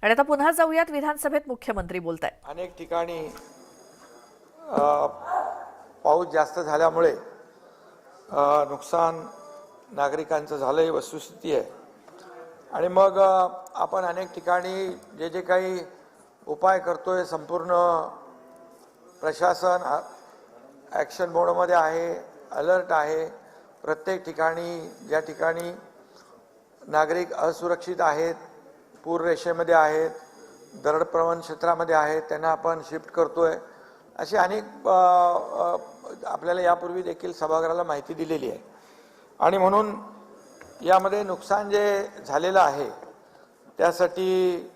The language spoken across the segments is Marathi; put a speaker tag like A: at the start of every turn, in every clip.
A: आणि आता पुन्हा जाऊयात विधानसभेत मुख्यमंत्री बोलतायत।
B: अनेक ठिकाणी पाऊस जास्त झाल्यामुळे नुकसान नागरिकांचं झालं ही वस्तुस्थिती आहे। आणि मग आपण अनेक ठिकाणी जे जे काही उपाय करतोय, संपूर्ण प्रशासन ॲक्शन मोडमध्ये आहे, अलर्ट आहे। प्रत्येक ठिकाणी ज्या ठिकाणी नागरिक असुरक्षित आहेत, पूररेषेमध्ये आहेत, दरडप्रवण क्षेत्रामध्ये आहेत, त्यांना आपण शिफ्ट करतोय। अशी अनेक आपल्याला यापूर्वी देखील सभागृहाला माहिती दिलेली आहे। आणि म्हणून यामध्ये नुकसान जे झालेलं आहे त्यासाठी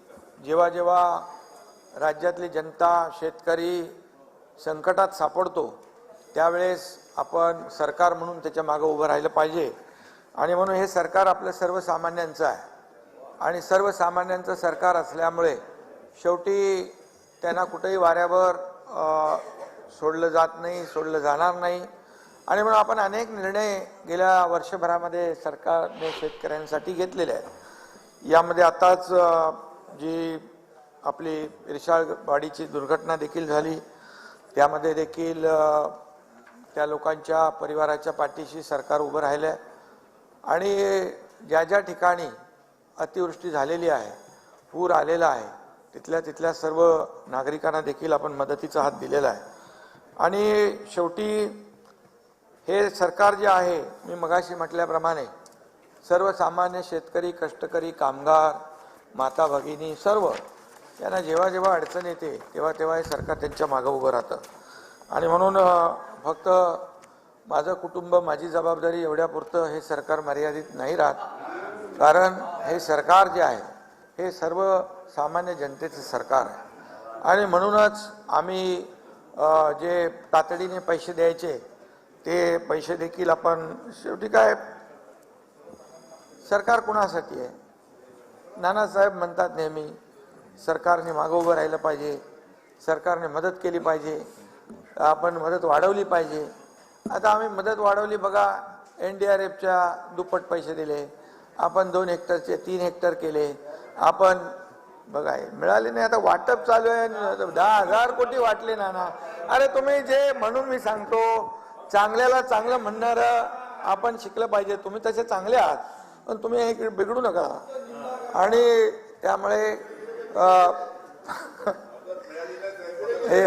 B: जेव्हा जेव्हा राज्यातली जनता, शेतकरी संकटात सापडतो त्यावेळेस आपण सरकार म्हणून त्याच्या मागे उभं राहिलं पाहिजे। आणि म्हणून हे सरकार आपलं सर्वसामान्यांचं आहे आणि सर्वसामान्यांचं सरकार असल्यामुळे शेवटी त्यांना कुठेही वाऱ्यावर सोडलं जात नाही, सोडलं जाणार नाही। आणि म्हणून आपण अनेक निर्णय गेल्या वर्षभरामध्ये सरकारने शेतकऱ्यांसाठी घेतलेले आहेत। यामध्ये आताच जी आपली इरशाळवाडीची दुर्घटना देखील झाली, त्यामध्ये देखील त्या लोकांच्या परिवाराच्या पाठीशी सरकार उभं राहिलं आहे। आणि ज्या ज्या ठिकाणी अतिवृष्टी झालेली आहे, पूर आलेला आहे, तिथल्या सर्व नागरिकांना देखील आपण मदतीचा हात दिलेला आहे। आणि शेवटी हे सरकार जे आहे, मी मगाशी म्हटल्याप्रमाणे सर्वसामान्य शेतकरी, कष्टकरी, कामगार, माता भगिनी सर्व यांना जेव्हा जेव्हा अडचण येते तेव्हा तेव्हा हे सरकार त्यांच्या मागे उभं राहतं। आणि म्हणून फक्त माझं कुटुंब, माझी जबाबदारी एवढ्यापुरतं हे सरकार मर्यादित नाही राहत। कारण हे सरकार जे आहे हे सर्वसामान्य जनतेचं सरकार आहे। आणि म्हणूनच आम्ही जे तातडीने पैसे द्यायचे ते पैसे देखील आपण, शेवटी काय सरकार कुणासाठी आहे? नानासाहेब म्हणतात नेहमी सरकारने मागं उभं राहिलं पाहिजे, सरकारने मदत केली पाहिजे, आपण मदत वाढवली पाहिजे। आता आम्ही मदत वाढवली बघा, NDRFच्या दुप्पट पैसे दिले आपण, 2 हेक्टरचे 3 हेक्टर केले आपण, बघा मिळाले नाही। आता वाटप चालू आहे, 10,000 कोटी वाटले नाना। अरे तुम्ही जे, म्हणून मी सांगतो चांगल्याला चांगलं म्हणणारं आपण शिकलं पाहिजे। तुम्ही तसे चांगले आहात पण तुम्ही हे बिघडू नका। आणि त्यामुळे हे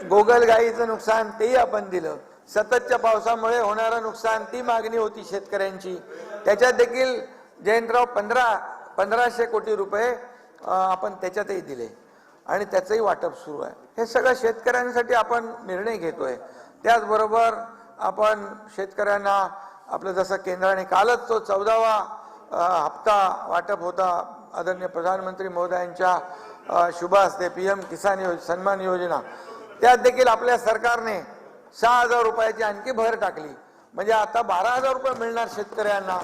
B: गोगलगाईचं नुकसान तेही आपण दिलं, सततच्या पावसामुळे होणारं नुकसान ती मागणी होती शेतकऱ्यांची, त्याच्यात देखील जयंतराव 1500 कोटी रुपये आपण त्याच्यातही दिले आणि त्याचंही वाटप सुरू आहे। हे सगळं शेतकऱ्यांसाठी आपण निर्णय घेतोय। त्याचबरोबर आपण शेतकऱ्यांना आपलं, जसं केंद्राने कालच तो 14वा हप्ता वाटप होता आदरणीय प्रधानमंत्री महोदयांच्या शुभ हस्ते, PM किसान सन्मान योजना, त्यात देखील आपल्या सरकारने 6,000 रुपयाची आणखी भर टाकली। म्हणजे आता 12,000 रुपये मिळणार शेतकऱ्यांना,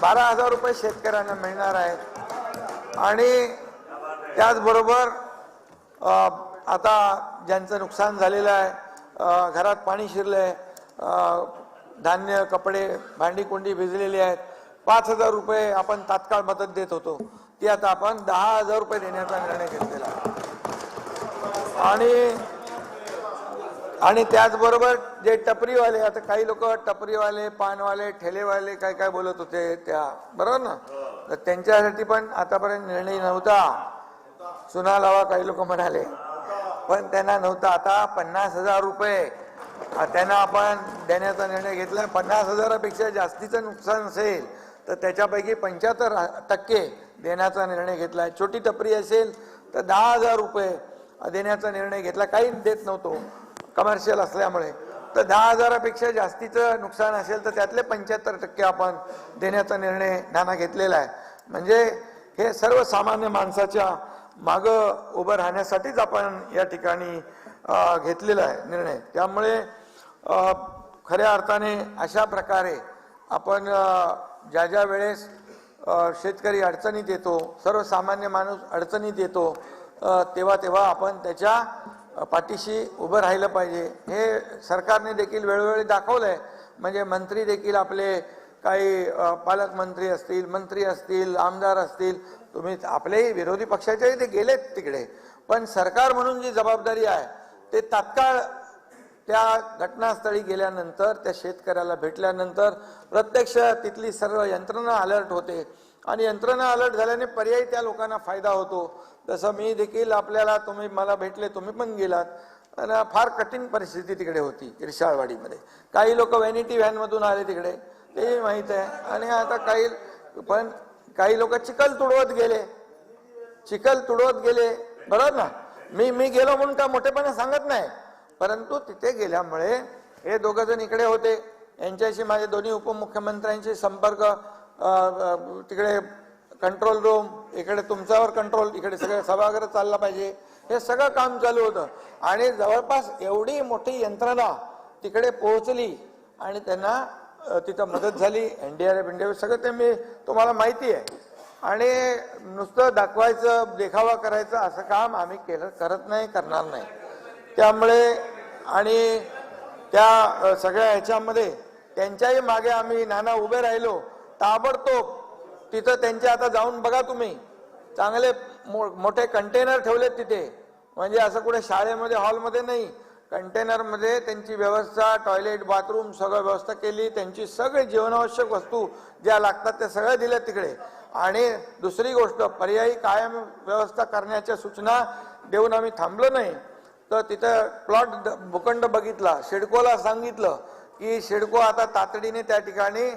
B: 12,000 रुपये शेतकऱ्यांना मिळणार आहेत। आणि त्याचबरोबर आता ज्यांचं नुकसान झालेलं आहे, घरात पाणी शिरलंय, धान्य, कपडे, भांडी कुंडी भिजलेली आहेत, 5,000 रुपये आपण तात्काळ मदत देत होतो, ती आता आपण 10,000 रुपये देण्याचा निर्णय घेतलेला आहे। आणि त्याचबरोबर जे टपरीवाले, आता काही लोक टपरीवाले, पानवाले, ठेलेवाले काय काय बोलत होते त्या, बरोबर ना, तर त्यांच्यासाठी पण आतापर्यंत निर्णय नव्हता। चुना लावा काही लोक म्हणाले, पण त्यांना नव्हता। आता 50,000 रुपये त्यांना आपण देण्याचा निर्णय घेतला। 50,000पेक्षा जास्तीचं नुकसान असेल तर त्याच्यापैकी 75% देण्याचा निर्णय घेतला। छोटी टपरी असेल तर 10,000 रुपये देण्याचा निर्णय घेतला, काही देत नव्हतो कमर्शियल असल्यामुळे। तर 10,000पेक्षा जास्तीचं नुकसान असेल तर त्यातले 75% आपण देण्याचा निर्णय नाना घेतलेला आहे। म्हणजे हे सर्वसामान्य माणसाच्या मागं उभं राहण्यासाठीच आपण या ठिकाणी घेतलेला आहे निर्णय। त्यामुळे खऱ्या अर्थाने अशा प्रकारे आपण ज्या ज्या वेळेस शेतकरी अडचणीत येतो, सर्वसामान्य माणूस अडचणीत येतो, तेव्हा तेव्हा आपण त्याच्या पाठीशी उभं राहिलं पाहिजे। हे सरकारने देखील वेळोवेळी दाखवलंय। म्हणजे मंत्री देखील आपले काही पालकमंत्री असतील, मंत्री असतील, आमदार असतील, तुम्ही आपलेही विरोधी पक्षाच्याही ते गेलेत तिकडे, पण सरकार म्हणून जी जबाबदारी आहे ते तात्काळ त्या घटनास्थळी गेल्यानंतर, त्या शेतकऱ्याला भेटल्यानंतर प्रत्यक्ष तिथली सर्व यंत्रणा अलर्ट होते आणि यंत्रणा अलर्ट झाल्याने पर्यायी त्या लोकांना फायदा होतो. जसं मी देखील आपल्याला, तुम्ही मला भेटले, तुम्ही पण गेलात, आणि फार कठीण परिस्थिती तिकडे होती इरशाळवाडीमध्ये. काही लोक व्हॅनिटी व्हॅनमधून आले तिकडे, तेही माहीत आहे. आणि आता काही लोक चिखल तुडवत गेले, बरोबर ना. मी गेलो म्हणून का मोठेपणे सांगत नाही, परंतु तिथे गेल्यामुळे हे दोघं जण इकडे होते, यांच्याशी माझे दोन्ही उपमुख्यमंत्र्यांशी संपर्क, तिकडे कंट्रोल रूम, इकडे तुमच्यावर कंट्रोल, इकडे सगळं सभागृह चालला पाहिजे, हे सगळं काम चालू होतं. आणि जवळपास एवढी मोठी यंत्रणा तिकडे पोहोचली आणि त्यांना तिथं मदत झाली. NDRF सगळं ते मी तुम्हाला माहिती आहे. आणि नुसतं दाखवायचं, देखावा करायचं असं काम आम्ही करत नाही, करणार नाही. त्यामुळे आणि त्या सगळ्या ह्याच्यामध्ये त्यांच्याही मागे आम्ही नाना उभे राहिलो ताबडतोब. तिथं त्यांचे आता जाऊन बघा तुम्ही, चांगले मोठे कंटेनर ठेवलेत तिथे, म्हणजे असं कुठे शाळेमध्ये हॉलमध्ये नाही, कंटेनरमध्ये त्यांची व्यवस्था, टॉयलेट, बाथरूम सगळं व्यवस्था केली. त्यांची सगळी जीवनावश्यक वस्तू ज्या लागतात त्या सगळ्या दिल्या तिकडे. आणि दुसरी गोष्ट, पर्यायी कायम व्यवस्था करण्याच्या सूचना देऊन आम्ही थांबलो नाही. तर तिथं प्लॉट भूखंड बघितला, सिडकोला सांगितलं की सिडको आता तातडीने त्या ठिकाणी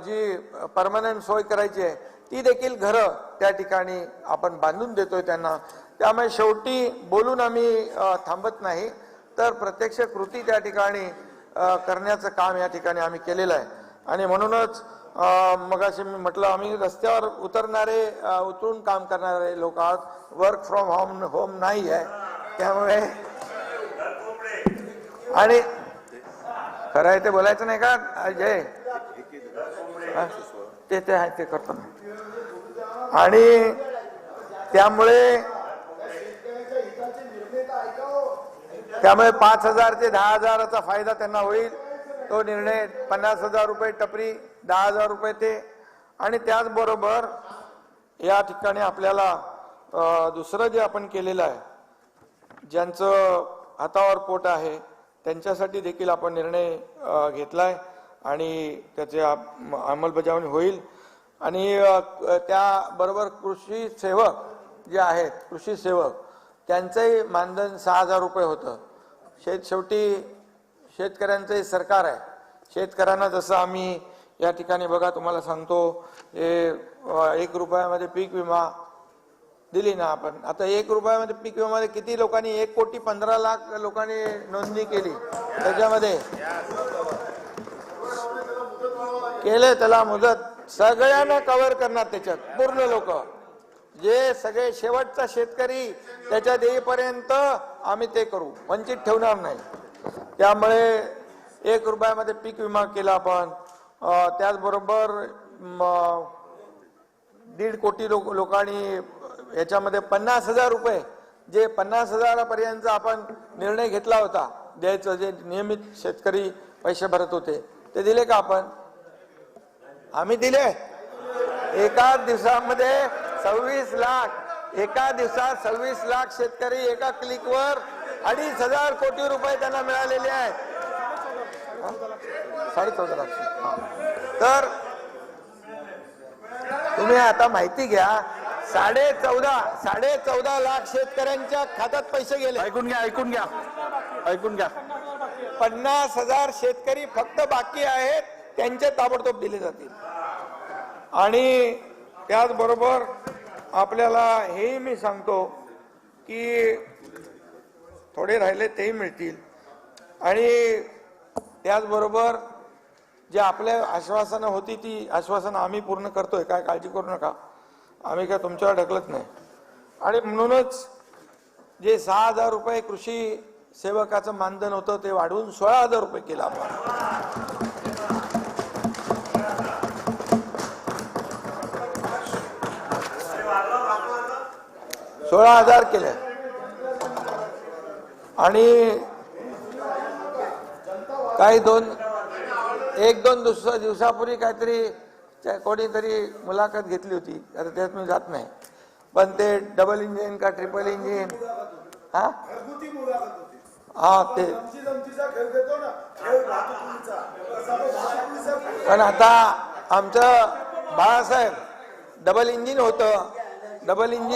B: जी परमनंट सोय करायची आहे ती देखील घरं त्या ठिकाणी आपण बांधून देतोय त्यांना. त्यामुळे शेवटी बोलून आम्ही थांबत नाही, तर प्रत्यक्ष कृती त्या ठिकाणी करण्याचं काम या ठिकाणी आम्ही केलेलं आहे. आणि म्हणूनच मगाशी मी म्हटलं, आम्ही रस्त्यावर उतरून काम करणारे लोक आहोत, वर्क फ्रॉम होम नाही आहे. त्यामुळे आणि खरं आहे ते बोलायचं नाही का अजय, ते आहे ते करतो ना. आणि त्यामुळे 5,000 ते 10,000चा फायदा त्यांना होईल. तो निर्णय 50,000 रुपये टपरी, 10,000 रुपये ते. आणि त्याचबरोबर या ठिकाणी आपल्याला दुसरं जे आपण केलेलं आहे, ज्यांचं हातावर पोट आहे त्यांच्यासाठी देखील आपण निर्णय घेतलाय आणि त्याची अंमलबजावणी होईल. आणि त्याबरोबर कृषी सेवक जे आहेत, कृषी सेवक, त्यांचंही मानधन 6,000 रुपये होतं. शेवटी शेतकऱ्यांचंही सरकार आहे. शेतकऱ्यांना जसं आम्ही या ठिकाणी बघा तुम्हाला सांगतो, 1 रुपयामध्ये पीक विमा दिली ना आपण. आता 1 रुपयामध्ये पीक विम्यामध्ये किती लोकांनी, 1,15,00,000 लोकांनी नोंदणी केली, त्याच्यामध्ये केले त्याला मुदत, सगळ्यांना कव्हर करणार त्याच्यात पूर्ण लोक, जे सगळे शेवटचा शेतकरी त्याच्यात येईपर्यंत आम्ही ते करू, वंचित ठेवणार नाही. त्यामुळे 1 रुपयामध्ये पीक विमा केला आपण. त्याचबरोबर 1.5 कोटी लोकांनी याच्यामध्ये 50,000 रुपये, जे 50,000 पर्यंत आपण निर्णय घेतला होता द्यायचं, जे नियमित शेतकरी पैसे भरत होते, ते दिले का आपण? आम्ही दिले. एका दिवसामध्ये 26 लाख, एका दिवसात 26 लाख शेतकरी एका क्लिकवर 2,500 कोटी रुपये त्यांना मिळालेले आहेत. 14.5 लाख. तर तुम्ही आता माहिती घ्या, 14.5 लाख शेतकऱ्यांच्या खात्यात पैसे गेले.
C: ऐकून घ्या.
B: 50,000 शेतकरी फक्त बाकी आहेत, त्यांचे ताबडतोब दिले जातील. आणि त्याचबरोबर आपल्याला हेही मी सांगतो की थोडे राहिले तेही मिळतील. आणि त्याचबरोबर जे आपल्या आश्वासनं होती ती आश्वासनं आम्ही पूर्ण करतोय, काय काळजी करू नका, आम्ही काय तुमच्यावर ढकलत नाही. आणि म्हणूनच जे 6,000 रुपये कृषी सेवकाचं मानधन होतं ते वाढवून 16,000 रुपये केलं आपण. 16,000 केले. आणि काही 1-2 दिवसापूर्वी काहीतरी कोणीतरी मुलाखत घेतली होती, आता त्यात मी जात नाही, पण ते डबल इंजिन का ट्रिपल इंजिन, हा ते पण आता आमचं बाळासाहेब डबल इंजिन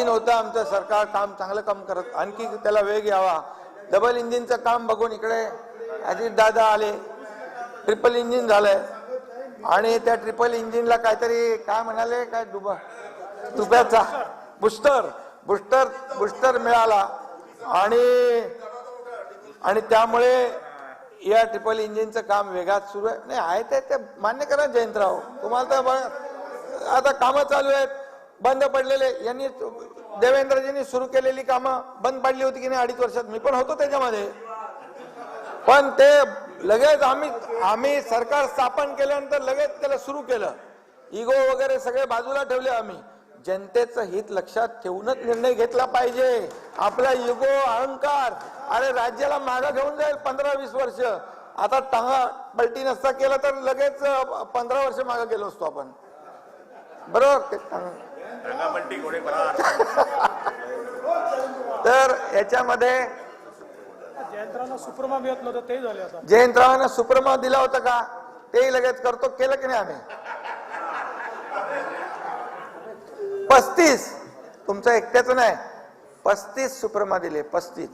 B: होतं आमचं सरकार काम चांगलं काम करत, आणखी त्याला वेग यावा. डबल इंजिनचं काम बघून इकडे अजित दादा आले, ट्रिपल इंजिन झालंय आणि त्या ट्रिपल इंजिनला काहीतरी काय म्हणाले, काय दुब्याचा बुस्टर मिळाला आणि त्यामुळे या ट्रिपल इंजिनचं काम वेगात सुरू आहे. नाही आहे ते मान्य करा जयंतराव, तुम्हाला तर आता कामं चालू आहेत, बंद पडलेले, यांनी देवेंद्रजींनी सुरू केलेली कामं बंद पडली होती की नाही 2.5 वर्षात, मी पण होतो त्याच्यामध्ये, पण ते लगेच आम्ही सरकार स्थापन केल्यानंतर लगेच त्याला सुरू केलं. इगो वगैरे सगळे बाजूला ठेवले, आम्ही जनतेचं हित लक्षात ठेवूनच निर्णय घेतला पाहिजे. आपला इगो अहंकार अरे राज्याला मागं घेऊन जाईल 15-20 वर्ष. आता टांगा पलटी नसता केला तर लगेच 15 वर्ष मागे गेलो असतो आपण, बरोबर. तर याच्यामध्ये
D: जयंतरावांना सुप्रमा मिळत नव्हतं, ते झाले आता.
B: जयंतरावांना सुप्रमा दिला होता का, तेही लगेच केलं की नाही आम्ही. 35 तुमचं एकट्याचं नाही, 35 सुप्रमा दिले. 35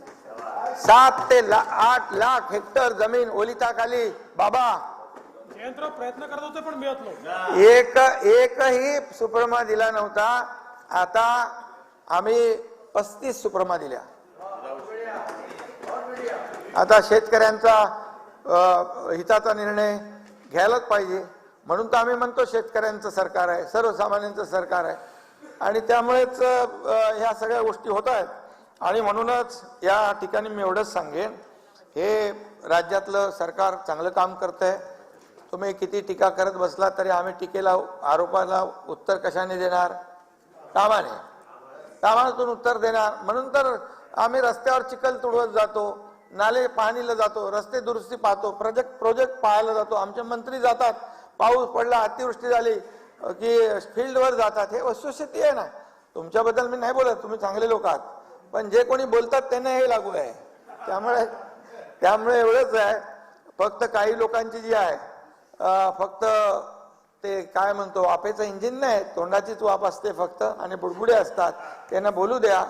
B: 7 ते 8 लाख हेक्टर जमीन ओलिताखाली. बाबा
D: जयंतराव प्रयत्न करत होते पण मिळत नव्हतं.
B: एकही सुप्रमा दिला नव्हता. आता आम्ही 35 सुप्रमा दिल्या. आता शेतकऱ्यांचा हिताचा निर्णय घ्यायलाच पाहिजे, म्हणून तर आम्ही म्हणतो शेतकऱ्यांचं सरकार आहे, सर्वसामान्यांचं सरकार आहे, आणि त्यामुळेच ह्या सगळ्या गोष्टी होत आहेत. आणि म्हणूनच या ठिकाणी मी एवढंच सांगेन, हे राज्यातलं सरकार चांगलं काम करतंय. तुम्ही किती टीका करत बसला तरी आम्ही टीकेला आरोपाला उत्तर कशाने देणार, कामातून उत्तर देणार. म्हणून तर आम्ही रस्त्यावर चिखल तुडवत जातो, नाले पाहणीला जातो, रस्ते दुरुस्ती पाहतो, प्रोजेक्ट पाहायला जातो. आमचे मंत्री जातात, पाऊस पडला, अतिवृष्टी झाली की फील्डवर जातात. हे वस्तुस्थिती आहे ना. तुमच्याबद्दल मी नाही बोलत, तुम्ही चांगले लोक आहात, पण जे कोणी बोलतात त्यांना हे लागू आहे. त्यामुळे एवढंच आहे, फक्त काही लोकांची जी आहे फक्त ते काय म्हणतो वाफेचं इंजिन नाही, तोंडाचीच वाफ असते फक्त, आणि बुडबुडे असतात, त्यांना बोलू द्या.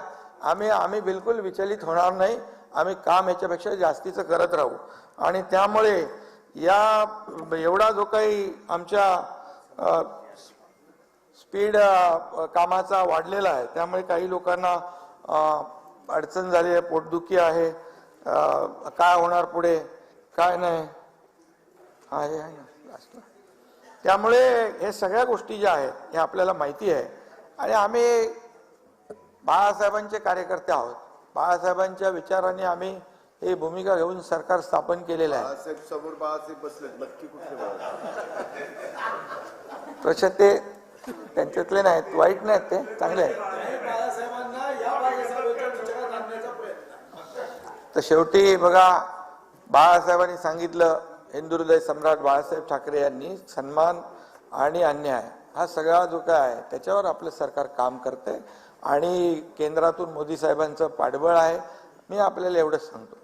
B: आम्ही बिलकुल विचलित होणार नाही. आम्ही काम याच्यापेक्षा जास्तीचं करत राहू. आणि त्यामुळे या एवढा जो काही आमच्या स्पीड कामाचा वाढलेला आहे, त्यामुळे काही लोकांना अडचण झाली आहे, पोटदुखी आहे, काय होणार पुढे काय नाही आहे. त्यामुळे हे सगळ्या गोष्टी ज्या आहेत हे आपल्याला माहिती आहे. आणि आम्ही बाळासाहेबांचे कार्यकर्ते आहोत. बाळासाहेबांच्या विचाराने आम्ही ही भूमिका घेऊन सरकार स्थापन केलेलं आहे.
E: बाळासाहेब समोर बाळासाहेब बसलेत, नक्की कुठले बाळासाहेब?
B: प्रश्न ते त्यांच्यातले नाहीत, वाईट नाहीत, ते चांगले आहेत. तर शेवटी बघा, बाळासाहेबांनी सांगितलं, हिंदू हृदय सम्राट बाळासाहेब ठाकरे यांनी, सन्मान आणि अन्याय हा सगळा जो काय आहे त्याच्यावर आपलं सरकार काम करतंय. आणि केंद्रातून मोदी साहेबांचं पाठबळ आहे. मी आपल्याला एवढंच सांगतो,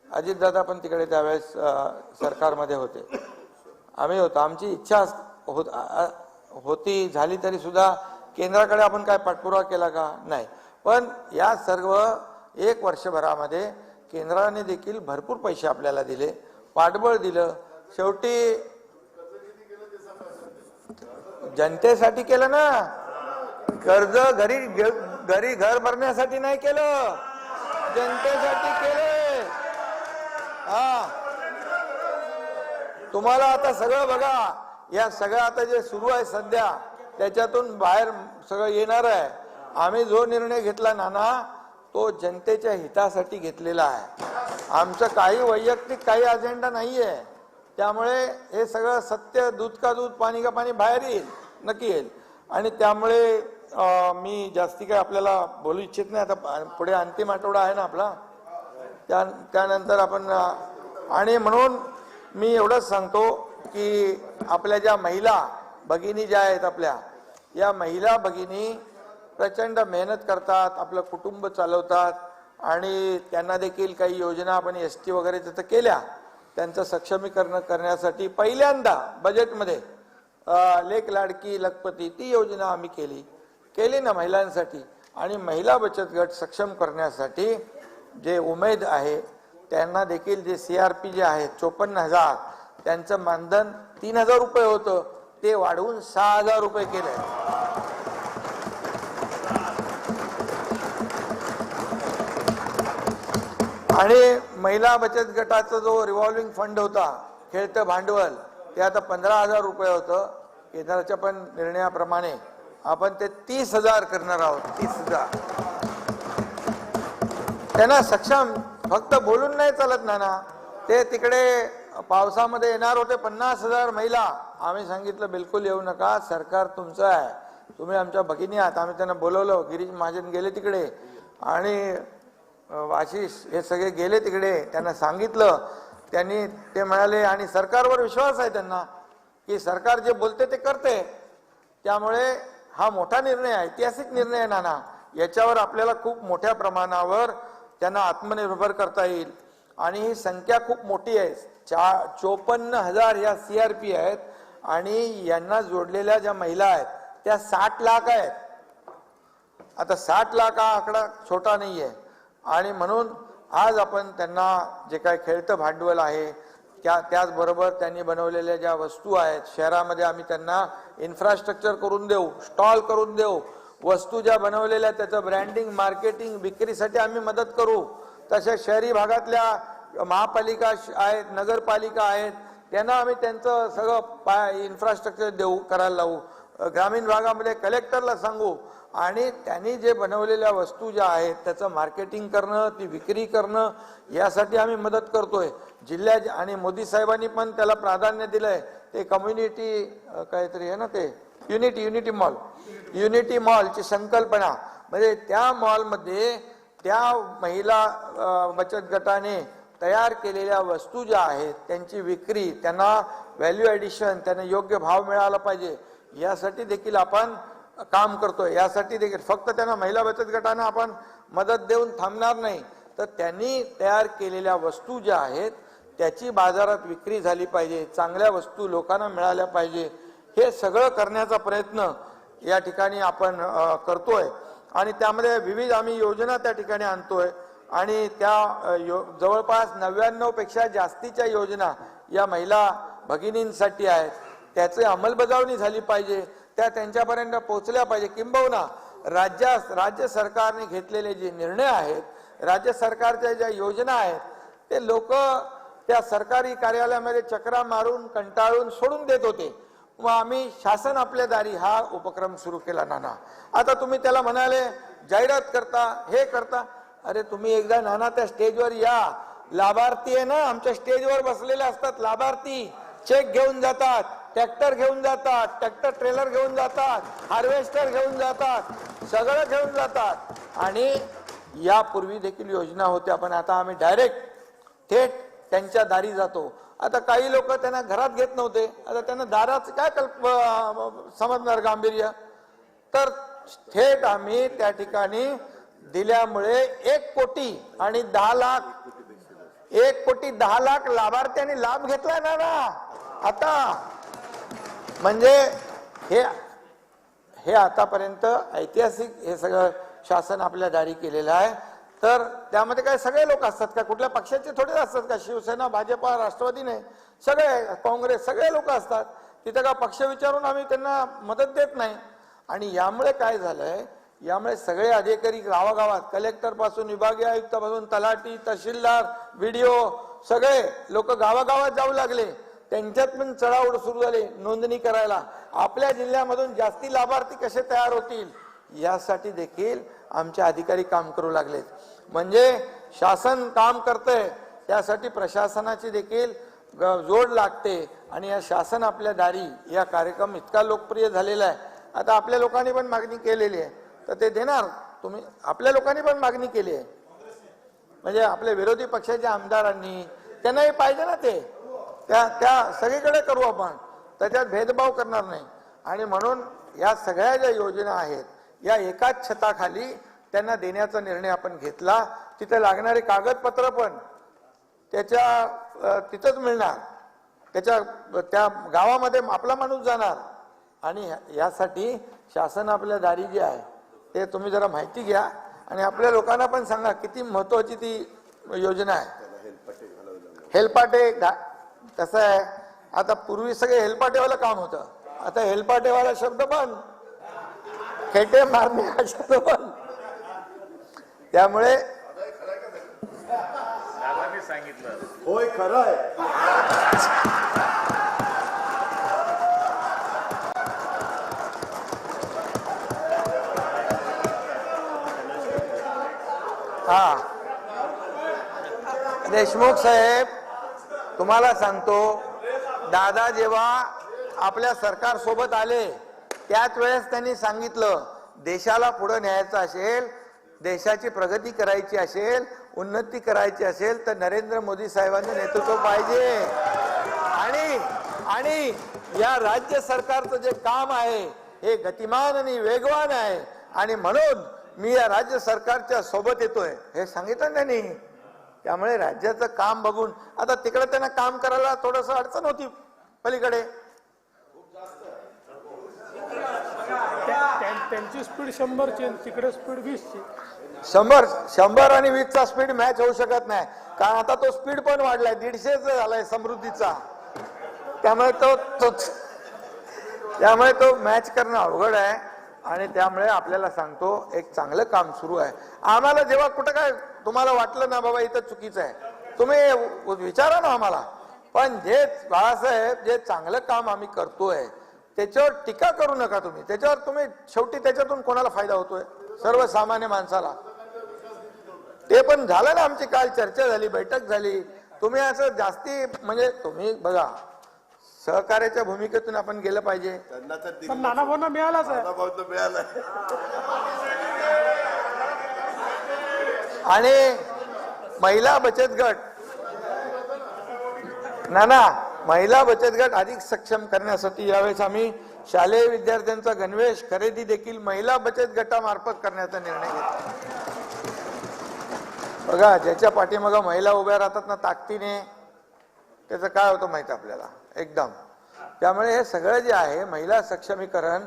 B: अजितदादा पण तिकडे त्यावेळेस सरकारमध्ये होते, आम्ही होतो. आमची इच्छा होती झाली तरी सुद्धा केंद्राकडे आपण काय पाठपुरावा केला का, नाही. पण या सर्व 1 वर्षभरामध्ये केंद्राने देखील भरपूर पैसे आपल्याला दिले, पाठबळ दिलं. शेवटी जनतेसाठी केलं ना, कर्ज घरी घर भरण्यासाठी नाही केलं, जनतेसाठी केलं. हा, तुम्हाला आता सगळं बघा, या सगळं आता जे सुरू आहे सध्या त्याच्यातून बाहेर सगळं येणार आहे. आम्ही जो निर्णय घेतला नाना, तो जनतेच्या हितासाठी घेतलेला आहे. आमचं काही वैयक्तिक काही अजेंडा नाहीये. त्यामुळे हे सगळं सत्य, दूध का दूध पाणी का पाणी बाहेर येईल, नक्की येईल. आणि त्यामुळे मी जास्ती काय आपल्याला बोलू इच्छित नाही. आता पुढे अंतिम आठवडा आहे ना आपला, त्यानंतर आपण, आणि म्हणून मी एवढंच सांगतो की आपल्या ज्या महिला भगिनी ज्या आहेत आपल्या, या महिला भगिनी प्रचंड मेहनत करतात, आपलं कुटुंब चालवतात आणि त्यांना देखील काही योजना आपण ST वगैरे तिथं केल्या. त्यांचं सक्षमीकरण करण्यासाठी पहिल्यांदा बजेटमध्ये लेक लाडकी लखपती ती योजना आम्ही केली ना महिलांसाठी. आणि महिला बचत गट सक्षम करण्यासाठी जे उमेद आहे त्यांना देखील जे CRP जे आहे 54,000 त्यांचं मानधन 3,000 रुपये होतं ते वाढवून 6,000 रुपये केलंय. आणि महिला बचत गटाचा जो रिव्हॉल्विंग फंड होता खेळतं भांडवल ते आता 15,000 रुपये होतं. केंद्राच्या पण निर्णयाप्रमाणे आपण ते 30,000 करणार आहोत. 30,000 त्यांना सक्षम फक्त बोलून नाही चालत ना. ते तिकडे पावसामध्ये येणार होते 50,000 महिला. आम्ही सांगितलं बिलकुल येऊ नका, सरकार तुमचं आहे, तुम्ही आमच्या भगिनी आहात. आम्ही त्यांना बोलवलं, गिरीश महाजन गेले तिकडे आणि आशिष हे सगळे गेले तिकडे, त्यांना सांगितलं, त्यांनी ते म्हणाले आणि सरकारवर विश्वास आहे त्यांना की सरकार जे बोलते ते करते. त्यामुळे हा मोठा निर्णय आहे, ऐतिहासिक निर्णय आहे नाना. याच्यावर आपल्याला खूप मोठ्या प्रमाणावर त्यांना आत्मनिर्भर करता येईल. आणि ही संख्या खूप मोठी आहे. 54,000 या CRP आहेत आणि यांना जोडलेल्या ज्या महिला आहेत त्या 60 लाख आहेत. आता 60 लाख हा आकडा छोटा नाहीये. आणि म्हणून आज आपण त्यांना जे काय खेळतं भांडवल आहे त्याचबरोबर त्यांनी बनवलेल्या ज्या वस्तू आहेत शहरामध्ये आम्ही त्यांना इन्फ्रास्ट्रक्चर करून देऊ, स्टॉल करून देऊ. वस्तू ज्या बनवलेल्या त्याचं ब्रँडिंग, मार्केटिंग, विक्रीसाठी आम्ही मदत करू. तसेच शहरी भागातल्या महापालिका आहेत, नगरपालिका आहेत, त्यांना आम्ही त्यांचं सगळं इन्फ्रास्ट्रक्चर देऊ, करायला लावू. ग्रामीण भागामध्ये कलेक्टरला सांगू आणि त्यांनी जे बनवलेल्या वस्तू ज्या आहेत त्याचं मार्केटिंग करणं, ती विक्री करणं, यासाठी आम्ही मदत करतोय. जिल्ह्यात आणि मोदी साहेबांनी पण त्याला प्राधान्य दिलंय. ते कम्युनिटी काहीतरी आहे ना, ते युनिटी मॉलची संकल्पना. म्हणजे त्या मॉलमध्ये त्या महिला बचत गटाने तयार केलेल्या वस्तू ज्या आहेत त्यांची विक्री, त्यांना व्हॅल्यू ॲडिशन, त्यांना योग्य भाव मिळाला पाहिजे, यासाठी देखील आपण काम करतोय. यासाठी देखील फक्त त्यांना महिला बचत गटांना आपण मदत देऊन थांबणार नाही, तर त्यांनी तयार केलेल्या वस्तू ज्या आहेत त्याची बाजारात विक्री झाली पाहिजे, चांगल्या वस्तू लोकांना मिळाल्या पाहिजे. हे सगळं करण्याचा प्रयत्न या ठिकाणी आपण करतोय. आणि त्यामध्ये विविध आम्ही योजना त्या ठिकाणी आणतोय. आणि त्या जवळपास 99 पेक्षा जास्तीच्या योजना या महिला भगिनींसाठी आहेत. त्याची अंमलबजावणी झाली पाहिजे, त्या त्यांच्यापर्यंत पोहोचल्या पाहिजे. किंबहुना राज्य सरकारने घेतलेले जे निर्णय आहेत, राज्य सरकारच्या ज्या योजना आहेत, ते लोक त्या सरकारी कार्यालयामध्ये चक्रा मारून कंटाळून सोडून देत होते. मग आम्ही शासन आपल्या दारी हा उपक्रम सुरू केला नाना. आता तुम्ही त्याला म्हणाले जाहिरात करता, हे करता. अरे तुम्ही एकदा नाना त्या स्टेजवर या. लाभार्थी आहे ना, आमच्या स्टेजवर बसलेले असतात लाभार्थी. चेक घेऊन जातात, ट्रॅक्टर घेऊन जातात, ट्रॅक्टर ट्रेलर घेऊन जातात, हार्वेस्टर घेऊन जातात, सगळं घेऊन जातात. आणि यापूर्वी देखील योजना होत्या, पण आता आम्ही डायरेक्ट थेट त्यांच्या दारी जातो. आता काही लोक त्यांना घरात घेत नव्हते, आता त्यांना दाराचं काय समजणार गांभीर्य, तर थेट आम्ही त्या ठिकाणी दिल्यामुळे 1 कोटी आणि 10 लाख 1 कोटी 10 लाख लाभार्थ्यांनी लाभ घेतला ना आता. म्हणजे हे आतापर्यंत ऐतिहासिक हे सगळं शासन आपल्या दारी केलेलं आहे. तर त्यामध्ये काय सगळे लोक असतात का? कुठल्या पक्षाचे थोडेच असतात का? शिवसेना, भाजपा, राष्ट्रवादी नाही, सगळे, काँग्रेस, सगळे लोक असतात. तिथे का पक्ष विचारून आम्ही त्यांना मदत देत नाही. आणि यामुळे काय झालंय, यामुळे सगळे अधिकारी गावागावात, कलेक्टर पासून विभागीय आयुक्तापासून तलाठी, तहसीलदार, BDO, सगळे लोक गावागावात जाऊ लागले. त्यांच्यात पण चढाओढ सुरू झाली नोंदणी करायला. आपल्या जिल्ह्यामधून जास्ती लाभार्थी कसे तयार होतील यासाठी देखील आमचे अधिकारी काम करू लागलेत. म्हणजे शासन काम करतंय, त्यासाठी प्रशासनाची देखील जोड लागते. आणि या शासन आपल्या दारी या कार्यक्रम इतका लोकप्रिय झालेला आहे. आता आपल्या लोकांनी पण मागणी केलेली आहे, तर ते देणार तुम्ही. आपल्या लोकांनी पण मागणी केली आहे, म्हणजे आपल्या विरोधी पक्षाच्या आमदारांनी, त्यांनाही पाहिजे ना ते. त्या सगळीकडे करू आपण, त्याच्यात भेदभाव करणार नाही. आणि म्हणून या सगळ्या ज्या योजना आहेत या एकाच छताखाली त्यांना देण्याचा निर्णय आपण घेतला. तिथे लागणारे कागदपत्र पण त्याच्या तिथंच मिळणार, त्या गावामध्ये आपला माणूस जाणार. आणि यासाठी शासन आपल्या दारी जे आहे ते तुम्ही जरा माहिती घ्या आणि आपल्या लोकांना पण सांगा किती महत्वाची ती योजना आहे. हेलपाटे कसं आहे, आता पूर्वी सगळे हेलपाटेवाला काम होतं, आता हेलपाटेवाला शब्द पण, खेटे मारणे हा शब्द पण. त्यामुळे
E: होय खरं आहे.
B: हा देशमुख साहेब, तुम्हाला सांगतो, दादा जेव्हा आपल्या सरकार सोबत आले त्याच वेळेस त्यांनी सांगितलं, देशाला पुढे न्यायचं असेल, देशाची प्रगती करायची असेल, उन्नती करायची असेल तर नरेंद्र मोदी साहेबांचं नेतृत्व पाहिजे. आणि या राज्य सरकारचं जे काम आहे हे गतिमान आणि वेगवान आहे आणि म्हणून मी या राज्य सरकारच्या सोबत येतोय हे सांगितलं त्यांनी. त्यामुळे राज्याचं काम बघून आता तिकडे त्यांना काम करायला थोडस अडचण होती पलीकडे.
D: त्यांची स्पीड 100 ची, तिकडे स्पीड 20 ची.
B: 100 आणि 20चा स्पीड मॅच होऊ शकत नाही, कारण आता तो स्पीड पण वाढलाय, 150 झालाय समृद्धीचा. त्यामुळे तो मॅच करणं अवघड आहे. आणि त्यामुळे आपल्याला सांगतो एक चांगलं काम सुरू आहे. आम्हाला जेव्हा कुठं काय तुम्हाला वाटलं ना बाबा इथं चुकीचं आहे, तुम्ही विचारा ना आम्हाला. पण जे बाळासाहेब जे चांगलं काम आम्ही करतोय त्याच्यावर टीका करू नका तुम्ही. त्याच्यावर तुम्ही शेवटी त्याच्यातून कोणाला फायदा होतोय? सर्वसामान्य माणसाला. ते पण झालं ना, आमची काल चर्चा झाली, बैठक झाली. तुम्ही असं जास्ती म्हणजे तुम्ही बघा, सहकार्याच्या भूमिकेतून आपण गेलं पाहिजे.
E: त्यांना तर
D: पण नानाभाऊंना मिळालाच आहे.
E: नानाभाऊंना मिळालं.
B: आणि महिला बचत गट, महिला बचत गट अधिक सक्षम करण्यासाठी यावेळेस आम्ही शालेय विद्यार्थ्यांचा गणवेश खरेदी देखील महिला बचत गटामार्फत करण्याचा निर्णय घेतला. बघा, ज्याच्या पाठीमागं महिला उभ्या राहतात ना ताकदीने, त्याचं काय होतं माहिती आपल्याला एकदम. त्यामुळे हे सगळं जे आहे महिला सक्षमीकरण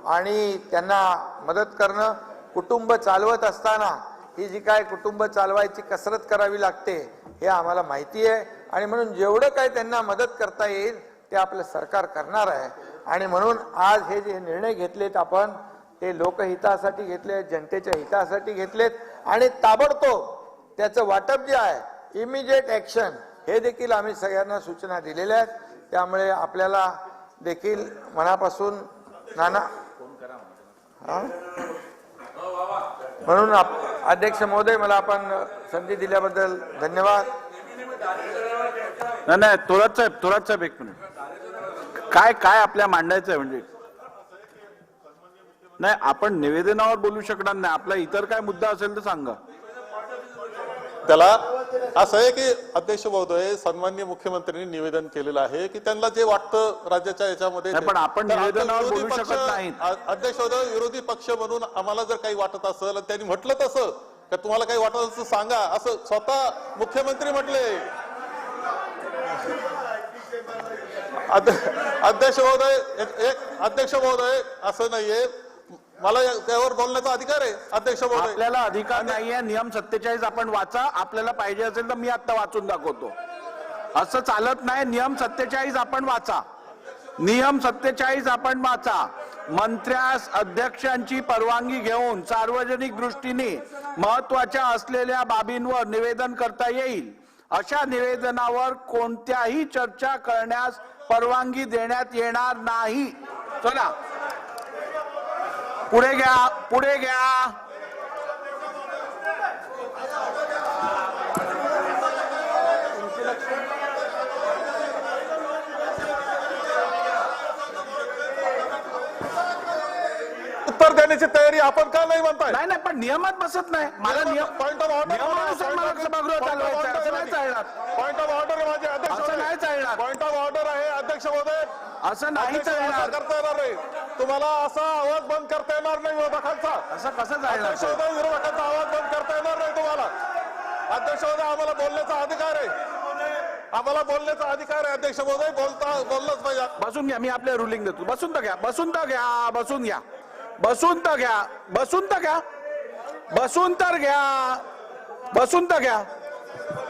B: आणि त्यांना मदत करणं, कुटुंब चालवत असताना ही जी काय कुटुंब चालवायची कसरत करावी लागते हे आम्हाला माहिती आहे. आणि म्हणून जेवढं काय त्यांना मदत करता येईल ते आपलं सरकार करणार आहे. आणि म्हणून आज हे जे निर्णय घेतलेत आपण ते लोकहितासाठी घेतलेत, जनतेच्या हितासाठी घेतलेत. आणि ताबडतोब त्याचं वाटप जे आहे इमिजिएट ऍक्शन हे देखील आम्ही सगळ्यांना सूचना दिलेल्या आहेत. त्यामुळे आपल्याला देखील मनापासून म्हणून अध्यक्ष महोदय, मला आपण संधी दिल्याबद्दल धन्यवाद.
C: नाही थोरात साहेब एक मिनिट. काय आपल्या मांडायचं आहे म्हणजे नाही, आपण निवेदनावर बोलू शकणार नाही. आपला इतर काय मुद्दा असेल तर सांगा.
F: त्याला असं आहे की अध्यक्ष महोदय, सन्माननीय मुख्यमंत्र्यांनी निवेदन केलेलं आहे की त्यांना जे वाटतं राज्याच्या याच्यामध्ये,
C: पण आपण निवेदनावर बोलू शकत नाही.
F: अध्यक्ष महोदय, विरोधी पक्ष म्हणून आम्हाला जर काही वाटत असेल, त्यांनी म्हटलं तसं का तुम्हाला काही वाटत असं सांगा, असं स्वतः मुख्यमंत्री म्हटले. अध्यक्ष महोदय असं नाहीये, मला त्यावर बोलण्याचा अधिकार आहे. अध्यक्ष महोदय,
C: आपल्याला अधिकार नाहीये. नियम 47 आपण वाचा. आपल्याला पाहिजे असेल तर मी आता वाचून दाखवतो. असं चालत नाही. नियम 47 आपण वाचा. नियम 47 आपण वाचा. मंत्र्यास अध्यक्षांची परवानगी घेऊन सार्वजनिक दृष्टीने महत्वाच्या असलेल्या बाबींवर निवेदन करता येईल. अशा निवेदनावर कोणत्याही चर्चा करण्यास परवानगी देण्यात येणार नाही. चला पुढे घ्या.
F: उत्तर देण्याची तयारी आपण का नाही म्हणताय?
C: नाही पण नियमात बसत नाही. मला
F: पॉइंट ऑफ ऑर्डर,
C: नियमानुसार मला सभागृह चालवायचं. असं नाही चालणार.
F: पॉइंट ऑफ ऑर्डर माझे अध्यक्ष,
C: असं नाही चालणार.
F: पॉइंट ऑफ ऑर्डर आहे अध्यक्ष. अध्यक्ष महोदय.
C: असं नाही
F: अध्यक्ष, असं
C: चालणार.
F: करता येणार नाही. तुम्हाला असा आवाज बंद करता येणार नाही विरोधकांचा.
C: असं कसं चालणार
F: अध्यक्ष
C: साहेब?
F: महोदय, विरोधकांचा आवाज बंद करता येणार नाही तुम्हाला. अध्यक्ष महोदय, आम्हाला बोलण्याचा अधिकार आहे. आम्हाला बोलण्याचा अधिकार आहे अध्यक्ष महोदय. बोललंच पाहिजे.
C: बसून घ्या, मी आपल्या रुलिंग देतो. बसून तर घ्या, बसून तर घ्या, बसून घ्या, बसून तर घ्या, बसून तर घ्या, बसून तर घ्या, बसून तर घ्या.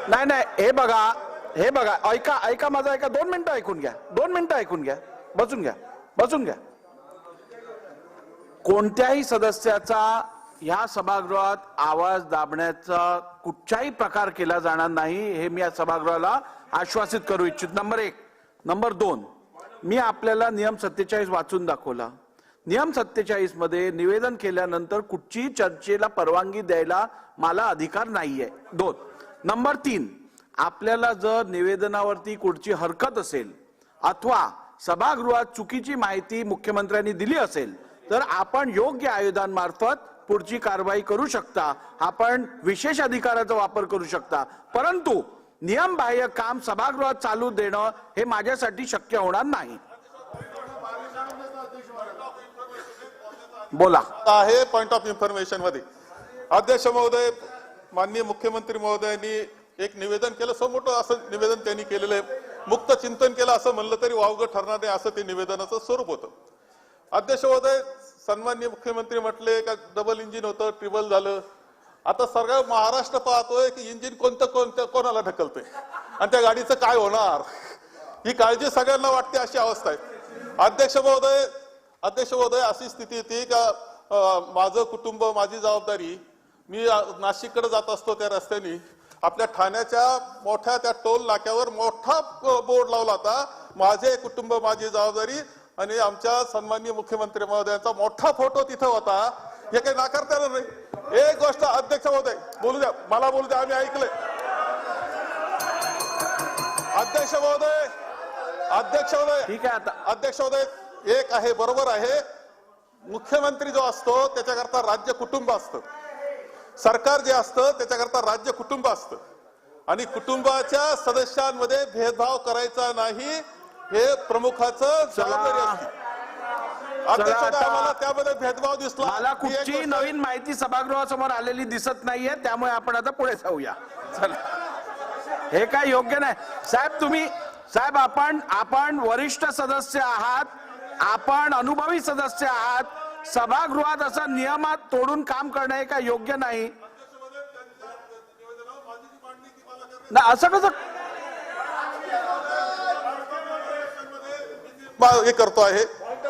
C: नाही नाही, हे बघा, हे बघा, ऐका ऐका माझं ऐका. 2 मिनिटं ऐकून घ्या, 2 मिनिटं ऐकून घ्या. बसून घ्या, बसून घ्या. कोणत्याही सदस्याचा या सभागृहात आवाज दाबण्याचा कुठचाही प्रकार केला जाणार नाही, हे मी या सभागृहाला आश्वासित करू इच्छित. नंबर 1. नंबर 2, मी आपल्याला नियम 47 वाचून दाखवला. नियम 47 मध्ये निवेदन केल्यानंतर कुठचीही चर्चेला परवानगी द्यायला मला अधिकार नाहीये. 2. नंबर 3, आपल्याला जर निवेदनावरती कुठची हरकत असेल अथवा सभागृहात चुकीची माहिती मुख्यमंत्र्यांनी दिली असेल तर आपण योग्य आयुधांमार्फत पुढची कारवाई करू शकता. आपण विशेष अधिकाराचा वापर करू शकता. परंतु नियमबाह्य काम सभागृहात चालू देणं हे माझ्यासाठी शक्य होणार नाही. बोला.
F: आहे पॉइंट ऑफ इन्फॉर्मेशन मध्ये. अध्यक्ष महोदय, माननीय मुख्यमंत्री महोदयांनी एक निवेदन केलं. समोर असं निवेदन त्यांनी केलेलं आहे. मुक्त चिंतन केलं असं म्हणलं तरी वावगं ठरणार नाही, असं ते निवेदनाचं स्वरूप होतं. अध्यक्ष महोदय, सन्माननीय मुख्यमंत्री म्हटले का डबल इंजिन होतं, ट्रिबल झालं. आता सगळं महाराष्ट्र पाहतोय की इंजिन कोणाला ढकलतंय आणि त्या गाडीचं काय होणार, ही काळजी सगळ्यांना वाटते, अशी अवस्था आहे. अध्यक्ष महोदय, अशी स्थिती येते का माझं कुटुंब माझी जबाबदारी. मी नाशिककडे जात असतो त्या रस्त्याने, आपल्या ठाण्याच्या मोठ्या त्या टोल नाक्यावर मोठा बोर्ड लावला होता, माझे कुटुंब माझी जबाबदारी, आणि आमच्या सन्माननीय मुख्यमंत्री महोदयांचा मोठा फोटो तिथं होता. हे काही नाकारता येणार नाही. एक गोष्ट अध्यक्ष महोदय बोलू द्या, मला बोलू द्या, आम्ही ऐकलंय. अध्यक्ष महोदय,
C: ठीक आहे. आता
F: अध्यक्ष महोदय, एक आहे, बरोबर आहे, मुख्यमंत्री जो असतो त्याच्याकरता राज्य कुटुंब असतं, सरकार जे असतं त्याच्याकरता राज्य कुटुंब असतं, आणि कुटुंबाच्या सदस्यांमध्ये भेदभाव करायचा नाही, हे प्रमुखाचं जबाबदारी असते. अध्यक्ष महोदय, आम्हाला त्यामध्ये भेदभाव दिसला.
C: मला कुठची नवीन माहिती सभागृहासमोर आलेली दिसत नाहीये, त्यामुळे आपण आता पुढे जाऊया. चला, हे काय योग्य नाही साहेब. साहेब, आपण वरिष्ठ सदस्य आहात, आपण अनुभवी सदस्य आहात. सभागृहात असं नियमात तोडून काम करणं हे काय योग्य नाही ना. असं कसं
F: हे करतो आहे.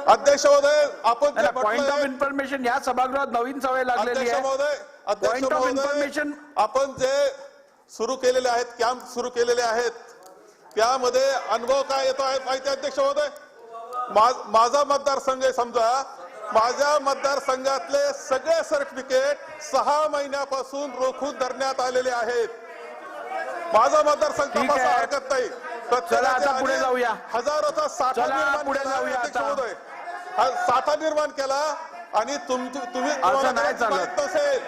F: अध्यक्ष महोदय, आपण
C: पॉइंट ऑफ इन्फॉर्मेशन या सभागृहात नवीन सवय लागलेली आहे. पॉइंट ऑफ इन्फॉर्मेशन
F: आपण जे सुरू केलेले आहेत, कॅम्प सुरू केलेले आहेत, त्यामध्ये अनुभव काय येतो आहे माहिती आहे अध्यक्ष महोदय. माझा मतदारसंघ आहे, समजा माझ्या मतदारसंघातले सगळे सर्टिफिकेट 6 महिन्यापासून रोखून धरण्यात आलेले आहेत. माझा मतदारसंघ तपासा हरकत नाही.
C: चला आता पुढे जाऊया.
F: हजारोचा साठा निर्माण केला आणि तुम्ही
C: असं नाही चालत.
F: नसेल.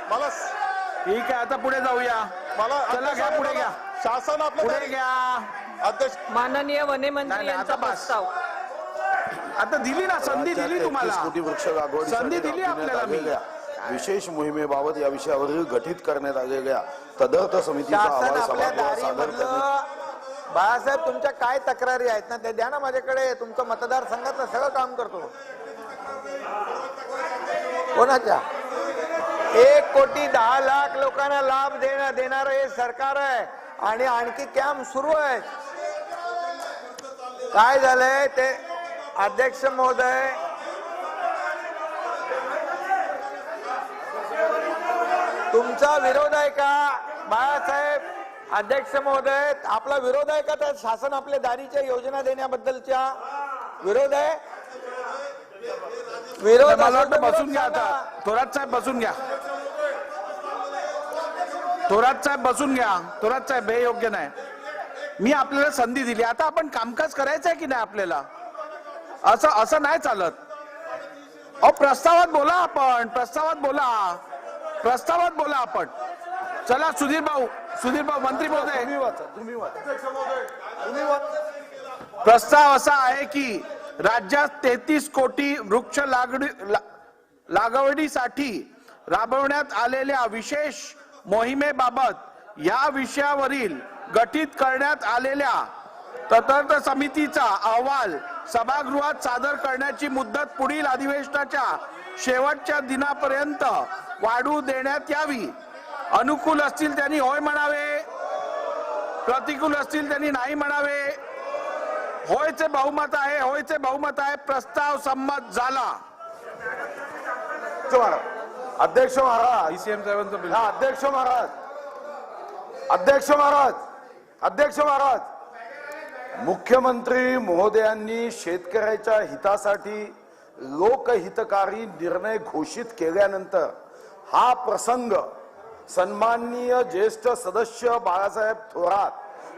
F: मला
C: ठीक आहे, आता पुढे जाऊया. चला घ्या, पुढे घ्या,
F: शासन आपलं
C: पुढे घ्या.
F: अध्यक्ष,
G: माननीय वनेमंत्री
C: नाही,
G: यांचा
C: आता बस.
G: प्रस्ताव.
C: आता दिली ना संधी, दिली तुम्हाला
H: वृक्ष लागवड
C: संधी दिली आपल्याला. मी
H: विशेष मोहिमेबाबत या विषयावर गठीत करण्यात आलेल्या तदर्थ समितीचा अहवाल सभागृहात सादर करण्यात.
B: बाळासाहेब, तुमच्या काय तक्रारी आहेत ना ते द्या ना माझ्याकडे. तुमचं मतदारसंघातलं सगळं काम करतो. कोणाच्या 1,10,00,000 लोकांना लाभ देणारं हे सरकार आहे, आणि आणखी कॅम्प सुरू आहे. काय झालंय ते अध्यक्ष महोदय, तुमचा विरोध आहे का बाळासाहेब? अध्यक्ष महोदय, आपला विरोध आहे का त्या शासन आपल्या दारीच्या योजना देण्याबद्दलच्या? विरोध आहे? विरोध
C: मला वाटतं बसून घ्या. आता थोरात साहेब बसून घ्या. थोरात साहेब बसून घ्या. थोरात साहेब, हे योग्य नाही. मी आपल्याला संधी दिली, आता आपण कामकाज करायचं आहे की नाही आपल्याला? असं नाही चालत. अहो, प्रस्तावात बोला आपण, प्रस्तावात बोला आपण. चला सुधीर भाऊ मंत्री महोदय,
H: तुम्ही वाचा.
C: प्रस्ताव असा आहे की राज्यात 33 कोटी वृक्ष लागवडीसाठी राबवण्यात आलेल्या विशेष मोहिमेबाबत या विषयावरील गठीत करण्यात आलेल्या तदर्थ समितीचा अहवाल सभागृहात सादर करण्याची मुदत पुढील अधिवेशनाच्या शेवटच्या दिनापर्यंत वाढवू देण्यात यावी. अनुकूल असतील त्यांनी होय म्हणावे, प्रतिकूल असतील त्यांनी नाही म्हणावे. होयचे बहुमत आहे. प्रस्ताव संमत झाला.
H: अध्यक्ष महाराज, अध्यक्ष महाराज, मुख्यमंत्री महोदयांनी शेतकऱ्याच्या हितासाठी लोकहितकारी निर्णय घोषित केल्यानंतर हा प्रसंग सन्माननीय ज्येष्ठ सदस्य बाळासाहेब थोरात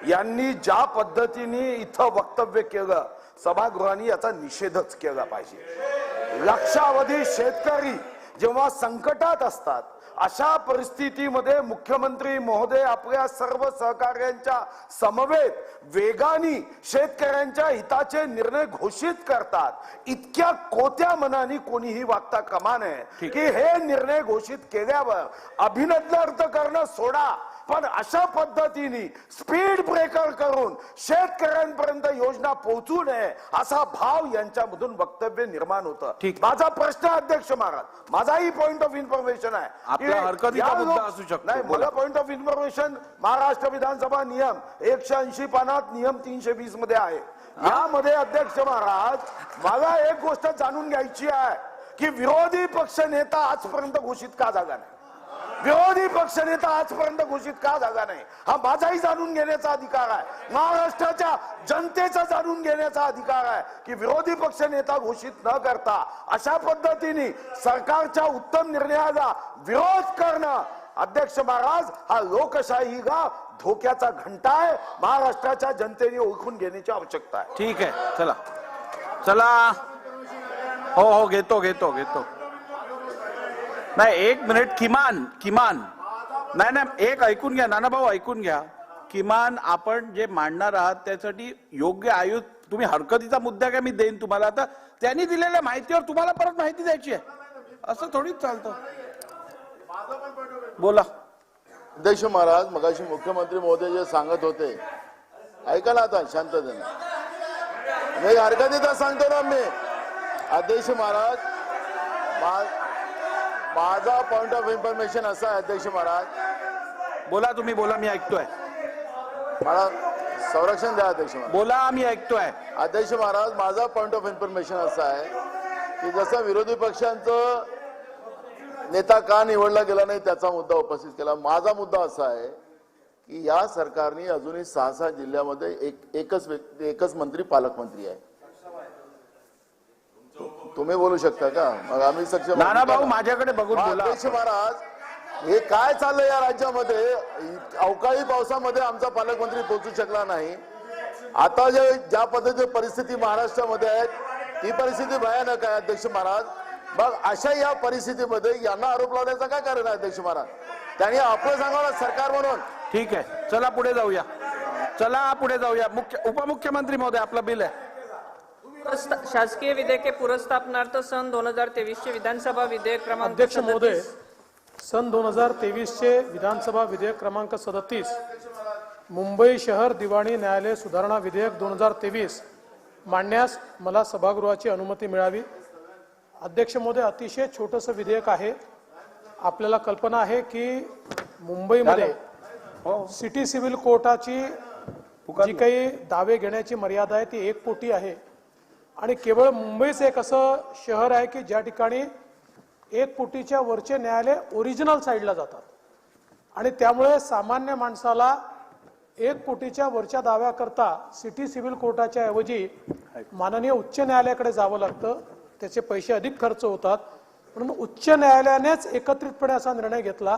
H: यांनी ज्या पद्धतीने इथं वक्तव्य केलं, सभागृहाने याचा निषेधच केला पाहिजे. लक्षावधी शेतकरी जेव्हा संकटात असतात अशा परिस्थितीमध्ये मुख्यमंत्री महोदय आपल्या सर्व सहकार्यांच्या समवेत वेगाने शेतकऱ्यांच्या हिताचे निर्णय घोषित करतात. इतक्या कोत्या मनाने कोणीही वागता कामा नये की हे निर्णय घोषित केल्यावर अभिनंदनार्थ करणं सोडा, पण अशा पद्धतीने स्पीड ब्रेकर करून शेतकऱ्यांपर्यंत योजना पोहोचू नये असा भाव यांच्यामधून वक्तव्य निर्माण होतं. माझा प्रश्न अध्यक्ष महाराज, माझाही पॉइंट ऑफ इन्फॉर्मेशन आहे,
C: आपल्या हरकतीचा मुद्दा असू शकतो.
H: नाही, मला पॉइंट ऑफ इन्फॉर्मेशन महाराष्ट्र विधानसभा नियम 180 पानात नियम 320 मध्ये आहे. यामध्ये अध्यक्ष महाराज मला एक गोष्ट जाणून घ्यायची आहे की विरोधी पक्ष नेता आजपर्यंत घोषित का झाला नाही, विरोधी पक्षनेता आजपर्यंत घोषित का झाला नाही, हा माझाही जाणून घेण्याचा अधिकार आहे, महाराष्ट्राच्या जनतेचा जाणून घेण्याचा अधिकार आहे की विरोधी पक्ष नेता घोषित न करता अशा पद्धतीने सरकारच्या उत्तम निर्णयाला विरोध करणं अध्यक्ष महाराज हा लोकशाहीला धोक्याचा घंटा आहे. महाराष्ट्राच्या जनतेने ओळखून घेण्याची आवश्यकता आहे.
C: ठीक आहे, चला हो घेतो नाही, 1 मिनिट किमान नाही एक ऐकून घ्या नाना भाऊ, ऐकून घ्या. किमान आपण जे मांडणार आहात त्यासाठी योग्य आयुध, तुम्ही हरकतीचा मुद्दा काय मी देईन तुम्हाला, आता त्यांनी दिलेल्या माहितीवर तुम्हाला परत माहिती द्यायची आहे, असं थोडीच चालतं. बोला.
E: अध्यक्ष महाराज, मगाशी मुख्यमंत्री महोदय जे सांगत होते ऐका ना आता शांततेने, मी हरकतीचा सांगतो ना मी. अध्यक्ष महाराज, माझा पॉइंट ऑफ इन्फॉर्मेशन असा आहे अध्यक्ष महाराज.
C: बोला तुम्ही, बोला मी ऐकतोय.
E: मला संरक्षण द्या अध्यक्ष महाराज.
C: बोला मी ऐकतोय.
E: अध्यक्ष महाराज, माझा पॉइंट ऑफ इन्फॉर्मेशन असा आहे की जसं विरोधी पक्षांचं नेता का निवडला गेला नाही त्याचा मुद्दा उपस्थित केला. माझा मुद्दा असा आहे की या सरकारने अजूनही 6 जिल्ह्यामध्ये एकच मंत्री पालकमंत्री आहे. तुम्ही बोलू शकता का? मग आम्ही सक्षम.
C: नाना भाऊ माझ्याकडे बघून बोला.
E: अध्यक्ष महाराज, हे काय चाललंय या राज्यामध्ये? अवकाळी पावसामध्ये आमचा पालकमंत्री पोहोचू शकला नाही. आता ज्या पद्धतीची परिस्थिती महाराष्ट्रामध्ये आहे ती परिस्थिती भयानक आहे अध्यक्ष महाराज. मग अशा या परिस्थितीमध्ये यांना आरोप लावण्याचं काय कारण आहे अध्यक्ष महाराज? त्यांनी आपलं सांगावं सरकार म्हणून.
C: ठीक आहे, चला पुढे जाऊया. उपमुख्यमंत्री महोदय, आपलं बिल आहे.
G: शासकीय विधेयके पुरस्तापनार्थ सन 2023 चे विधानसभा विधेयक क्रमांक
D: अध्यक्ष महोदय, सन 2023 चे विधानसभा विधेयक क्रमांक 37 मुंबई शहर दिवाणी न्यायालय सुधारणा विधेयक 2023 मांडण्यास मला सभागृहाची अनुमती मिळावी. अध्यक्ष महोदय, अतिशय छोटंसं विधेयक आहे. आपल्याला कल्पना आहे की मुंबईमध्ये सिटी सिव्हिल कोर्टाची जी काही दावे घेण्याची मर्यादा आहे ती 1 कोटी आहे आणि केवळ मुंबईच एक असं शहर आहे की ज्या ठिकाणी 1 कोटीच्या वरचे न्यायालय ओरिजिनल साईडला जातात आणि त्यामुळे सामान्य माणसाला 1 कोटीच्या वरच्या दाव्याकरता सिटी सिव्हिल कोर्टाच्या ऐवजी माननीय उच्च न्यायालयाकडे जावं लागतं. त्याचे पैसे अधिक खर्च होतात. म्हणून उच्च न्यायालयानेच एकत्रितपणे असा निर्णय घेतला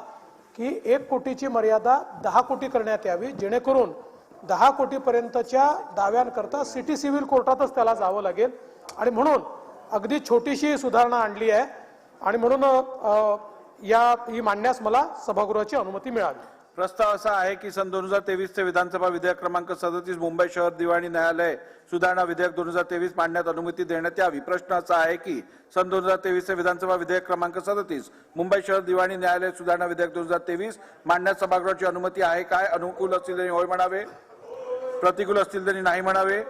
D: की 1 कोटीची मर्यादा 10 कोटी करण्यात यावी, जेणेकरून 10 कोटीपर्यंतच्या दाव्यांकरता सिटी सिव्हिल कोर्टातच त्याला जावं लागेल. आणि म्हणून अगदी छोटीशी सुधारणा आणली आहे आणि म्हणून ही मांडण्यास मला सभागृहाची अनुमती मिळावी.
C: प्रस्ताव असा आहे की सन 2023 चे विधानसभा विधेयक क्रमांक 37 मुंबई शहर दिवाणी न्यायालय सुधारणा विधेयक 2023 मांडण्यात अनुमती देण्यात यावी. प्रश्न असा आहे की सन 2023 चे विधानसभा विधेयक क्रमांक 37 मुंबई शहर दिवाणी न्यायालय सुधारणा विधेयक 2023 मांडण्यास सभागृहाची अनुमती आहे काय? अनुकूल असतील त्यांनी होय म्हणावे, प्रतिकूल असतील त्यांनी नाही म्हणावे.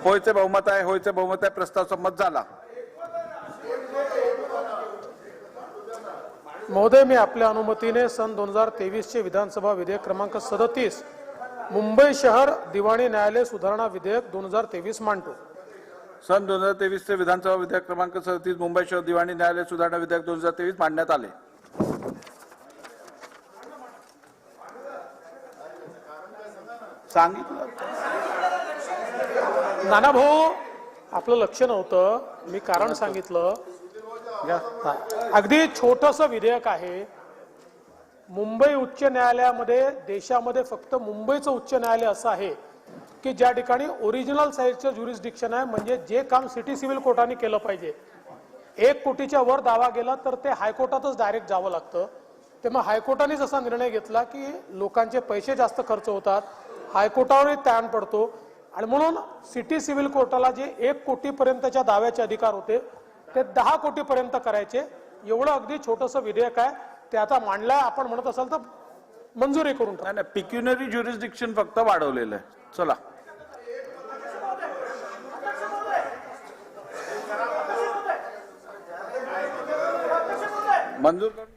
C: होयचे बहुमत आहे, होयचे बहुमत आहे. प्रस्ताव संमत झाला.
D: महोदय, मी आपल्या अनुमतीने सन 2023 चे विधानसभा विधेयक क्रमांक 37 मुंबई शहर दिवाणी न्यायालय सुधारणा विधेयक 2023 मांडतो.
C: सन 2023 चे विधानसभा विधेयक क्रमांक 37 मुंबई शहर दिवाणी न्यायालय सुधारणा विधेयक 2023 मांडण्यात आले. सांगितलं
D: नाना भाऊ, आपलं लक्ष नव्हतं, मी कारण सांगितलं. अगदी छोटस विधेयक आहे. मुंबई उच्च न्यायालयामध्ये देशामध्ये फक्त मुंबईचं उच्च न्यायालय असं आहे की ज्या ठिकाणी ओरिजिनल साईजचं ज्युरिस्डिक्शन आहे, म्हणजे जे काम सिटी सिव्हिल कोर्टाने केलं पाहिजे. 1 कोटीच्या वर दावा गेला तर ते हायकोर्टातच डायरेक्ट जावं लागतं. तेव्हा हायकोर्टानेच असा निर्णय घेतला की लोकांचे पैसे जास्त खर्च होतात, हायकोर्टावरही ताण पडतो, आणि म्हणून सिटी सिव्हिल कोर्टाला जे 1 कोटीपर्यंतच्या दाव्याचे अधिकार होते ते 10 कोटीपर्यंत करायचे. एवढं अगदी छोटंसं विधेयक आहे. ते आता मांडलंय. आपण म्हणत असाल तर मंजुरी करून टाका.
C: नाही, पिक्युनरी ज्युरिस्डिक्शन फक्त वाढवलेलं आहे. चला, मंजूर करून